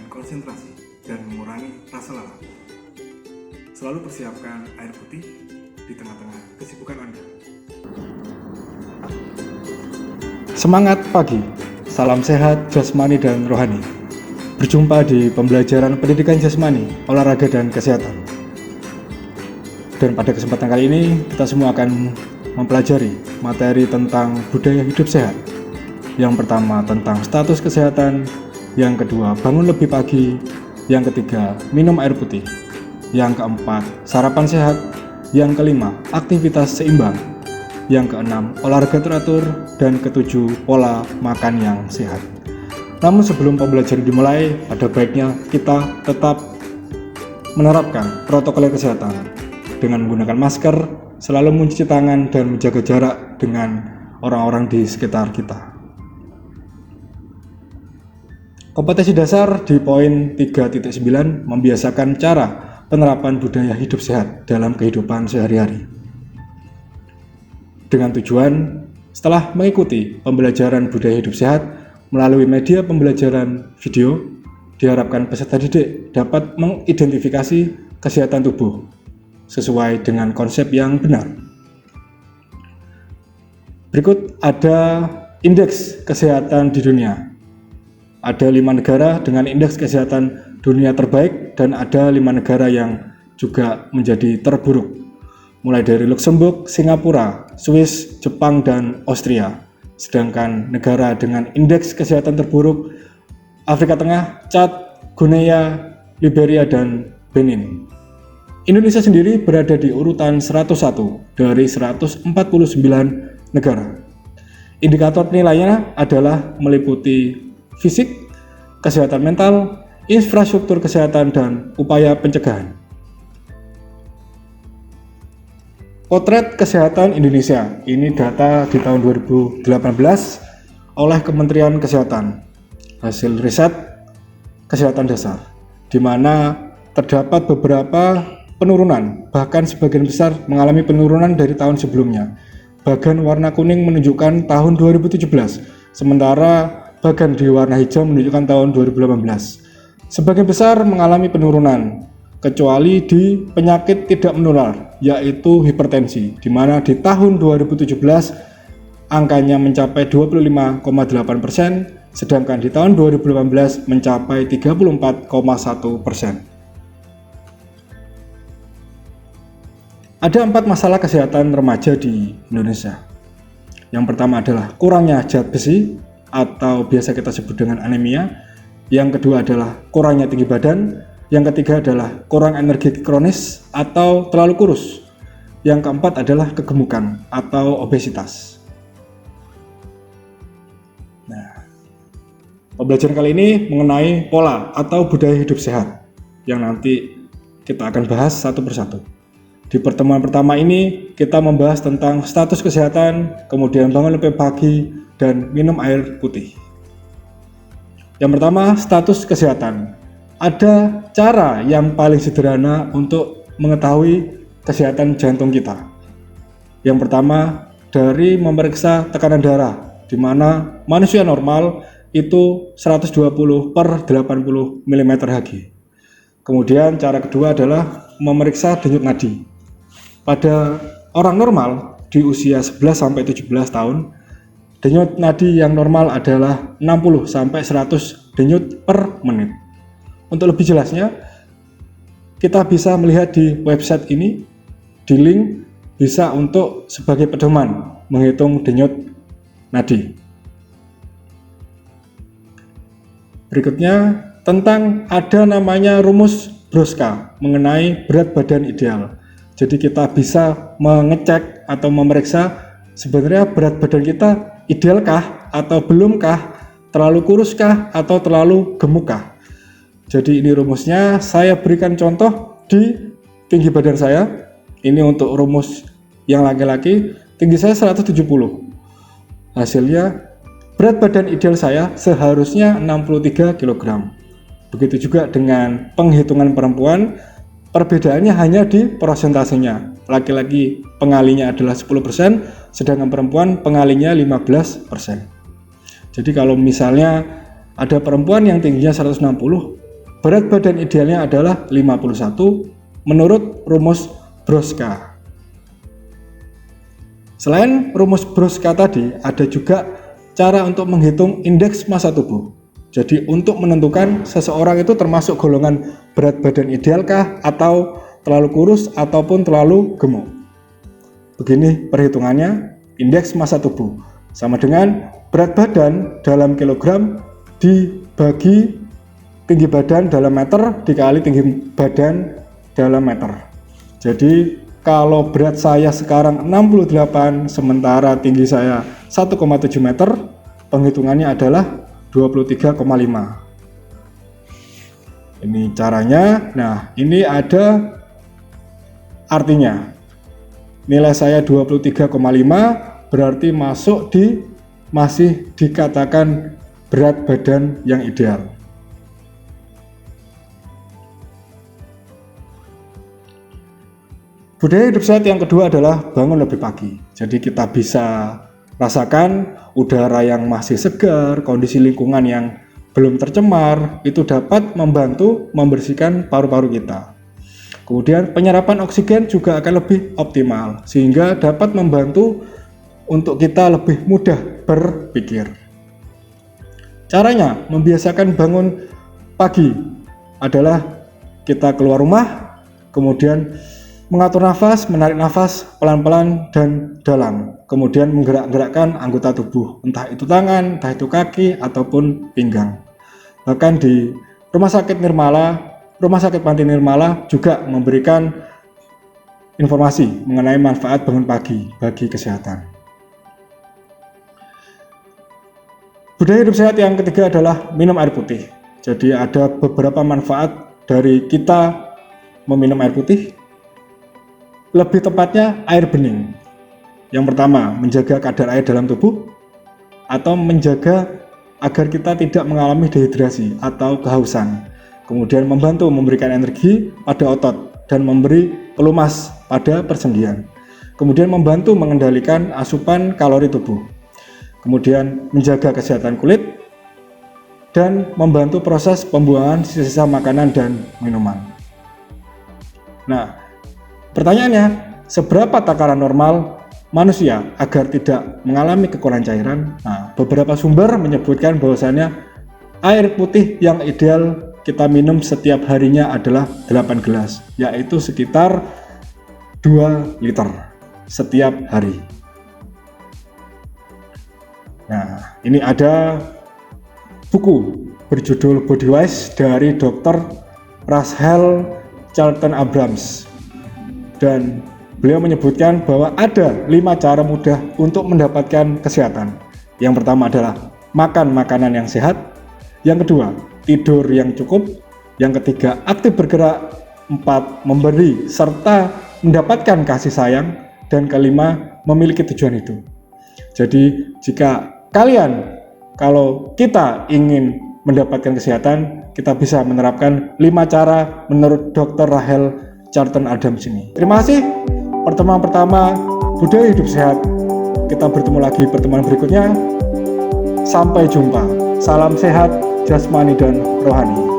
konsentrasi dan mengurangi rasa lelah. Selalu persiapkan air putih di tengah-tengah kesibukan Anda. Semangat pagi, salam sehat jasmani dan rohani. Berjumpa di pembelajaran pendidikan jasmani, olahraga dan kesehatan. Dan pada kesempatan kali ini kita semua akan mempelajari materi tentang budaya hidup sehat. Yang pertama tentang status kesehatan, yang kedua bangun lebih pagi, yang ketiga minum air putih, yang keempat sarapan sehat, yang kelima aktivitas seimbang, yang keenam olahraga teratur, dan ketujuh pola makan yang sehat. Namun sebelum pembelajaran dimulai, ada baiknya kita tetap menerapkan protokol kesehatan dengan menggunakan masker, selalu mencuci tangan, dan menjaga jarak dengan orang-orang di sekitar kita. Kompetensi dasar di poin 3.9 membiasakan cara penerapan budaya hidup sehat dalam kehidupan sehari-hari. Dengan tujuan, setelah mengikuti pembelajaran budaya hidup sehat melalui media pembelajaran video, diharapkan peserta didik dapat mengidentifikasi kesehatan tubuh sesuai dengan konsep yang benar. Berikut ada indeks kesehatan di dunia. Ada 5 negara dengan indeks kesehatan dunia terbaik dan ada 5 negara yang juga menjadi terburuk. Mulai dari Luxembourg, Singapura, Swiss, Jepang, dan Austria. Sedangkan negara dengan indeks kesehatan terburuk Afrika Tengah, Chad, Guinea, Liberia, dan Benin. Indonesia sendiri berada di urutan 101 dari 149 negara. Indikator penilaiannya adalah meliputi fisik, kesehatan mental, infrastruktur kesehatan, dan upaya pencegahan. Potret kesehatan Indonesia, ini data di tahun 2018 oleh Kementerian Kesehatan, hasil riset kesehatan dasar, di mana terdapat beberapa penurunan, bahkan sebagian besar mengalami penurunan dari tahun sebelumnya. Bagian warna kuning menunjukkan tahun 2017, sementara bagian di warna hijau menunjukkan tahun 2018. Sebagian besar mengalami penurunan, kecuali di penyakit tidak menular, yaitu hipertensi, di mana di tahun 2017 angkanya mencapai 25,8%, sedangkan di tahun 2018 mencapai 34,1%. Ada 4 masalah kesehatan remaja di Indonesia. Yang pertama adalah kurangnya zat besi atau biasa kita sebut dengan anemia. Yang kedua adalah kurangnya tinggi badan. Yang ketiga adalah kurang energi kronis atau terlalu kurus. Yang keempat adalah kegemukan atau obesitas. Nah, pembelajaran kali ini mengenai pola atau budaya hidup sehat yang nanti kita akan bahas satu persatu. Di pertemuan pertama ini kita membahas tentang status kesehatan, kemudian bangun lebih pagi, dan minum air putih. Yang pertama, status kesehatan. Ada cara yang paling sederhana untuk mengetahui kesehatan jantung kita. Yang pertama, dari memeriksa tekanan darah, di mana manusia normal itu 120 per 80 mm Hg. Kemudian cara kedua adalah memeriksa denyut nadi. Pada orang normal di usia 11-17 tahun, denyut nadi yang normal adalah 60-100 denyut per menit. Untuk lebih jelasnya, kita bisa melihat di website ini, di link bisa untuk sebagai pedoman menghitung denyut nadi. Berikutnya tentang ada namanya rumus Broska mengenai berat badan ideal. Jadi kita bisa mengecek atau memeriksa sebenarnya berat badan kita idealkah atau belumkah, terlalu kuruskah atau terlalu gemukkah. Jadi ini rumusnya, saya berikan contoh di tinggi badan saya. Ini untuk rumus yang laki-laki, tinggi saya 170. Hasilnya berat badan ideal saya seharusnya 63 kg. Begitu juga dengan penghitungan perempuan, perbedaannya hanya di persentasenya. Laki-laki pengalinya adalah 10%, sedangkan perempuan pengalinya 15%. Jadi kalau misalnya ada perempuan yang tingginya 160, berat badan idealnya adalah 51 menurut rumus Broska. Selain rumus Broska tadi, ada juga cara untuk menghitung indeks massa tubuh. Jadi untuk menentukan seseorang itu termasuk golongan berat badan idealkah, atau terlalu kurus ataupun terlalu gemuk. Begini perhitungannya, indeks massa tubuh sama dengan berat badan dalam kilogram dibagi tinggi badan dalam meter dikali tinggi badan dalam meter. Jadi kalau berat saya sekarang 68 sementara tinggi saya 1,7 meter, penghitungannya adalah 23,5. Ini caranya. Nah, ini ada artinya. Nilai saya 23,5 berarti masih dikatakan berat badan yang ideal. Budaya hidup sehat yang kedua adalah bangun lebih pagi. Jadi kita bisa rasakan udara yang masih segar, kondisi lingkungan yang belum tercemar, itu dapat membantu membersihkan paru-paru kita. Kemudian penyerapan oksigen juga akan lebih optimal, sehingga dapat membantu untuk kita lebih mudah berpikir. Caranya membiasakan bangun pagi adalah kita keluar rumah, kemudian mengatur nafas, menarik nafas pelan-pelan dan dalam, kemudian menggerak-gerakkan anggota tubuh, entah itu tangan, entah itu kaki, ataupun pinggang. Bahkan di Rumah Sakit Panti Nirmala juga memberikan informasi mengenai manfaat bangun pagi bagi kesehatan. Budaya hidup sehat yang ketiga adalah minum air putih. Jadi ada beberapa manfaat dari kita meminum air putih. Lebih tepatnya air bening. Yang pertama, menjaga kadar air dalam tubuh atau menjaga agar kita tidak mengalami dehidrasi atau kehausan. Kemudian membantu memberikan energi pada otot dan memberi pelumas pada persendian. Kemudian membantu mengendalikan asupan kalori tubuh. Kemudian menjaga kesehatan kulit dan membantu proses pembuangan sisa-sisa makanan dan minuman. Nah, pertanyaannya, seberapa takaran normal manusia agar tidak mengalami kekurangan cairan? Nah, beberapa sumber menyebutkan bahwasannya air putih yang ideal kita minum setiap harinya adalah 8 gelas, yaitu sekitar 2 liter setiap hari. Nah, ini ada buku berjudul Body Wise dari Dr. Rachel Charlton Abrams. Dan beliau menyebutkan bahwa ada 5 cara mudah untuk mendapatkan kesehatan. Yang pertama adalah makan makanan yang sehat. Yang kedua, tidur yang cukup. Yang ketiga, aktif bergerak. 4, memberi serta mendapatkan kasih sayang. Dan kelima, memiliki tujuan hidup. Jadi jika kalau kita ingin mendapatkan kesehatan, kita bisa menerapkan 5 cara menurut Dr. Rachel Charlton Abrams ini. Terima kasih. Pertemuan pertama Budaya Hidup Sehat. Kita bertemu lagi pertemuan berikutnya. Sampai jumpa. Salam sehat jasmani dan rohani.